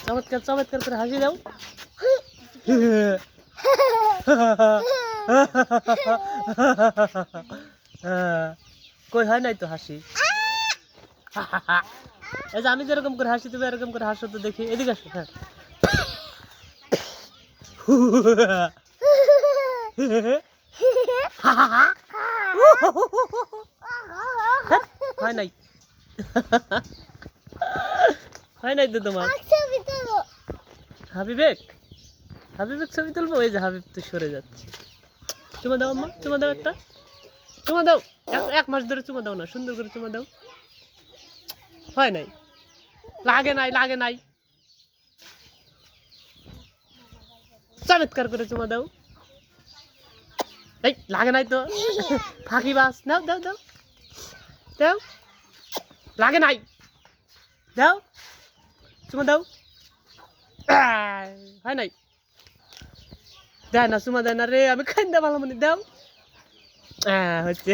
চমৎকার চমৎকার করে হাসি দাও। কই হয় নাই তো হাসি। এই যে আমি যেরকম করে হাসি তুমি এরকম করে হাসো তো দেখি, এদিকে আসো। হ্যাঁ হয় নাই, হয় নাই তো তোমার। হাবিবেক হাবিবেক ছবি তুলবো, এই যে হাবিব তো সরে যাচ্ছে। চুমা দাও আম্মা, চুমা দাও একটা, চুমা দাও। এক মাস ধরে চুমা দাও না, সুন্দর করে চুমা দাও। হয় নাই, লাগে নাই লাগে নাই, চমৎকার করে চুমা দাও। এই লাগে নাই তো, ফাঁকি বাস। দাও দাও দাও দাও, লাগে নাই, দাও চুমা দাও। হয় নাই, দেয় না চুমা দেয় না রে, আমি খাই না ভালো মনে। দাও হচ্ছে।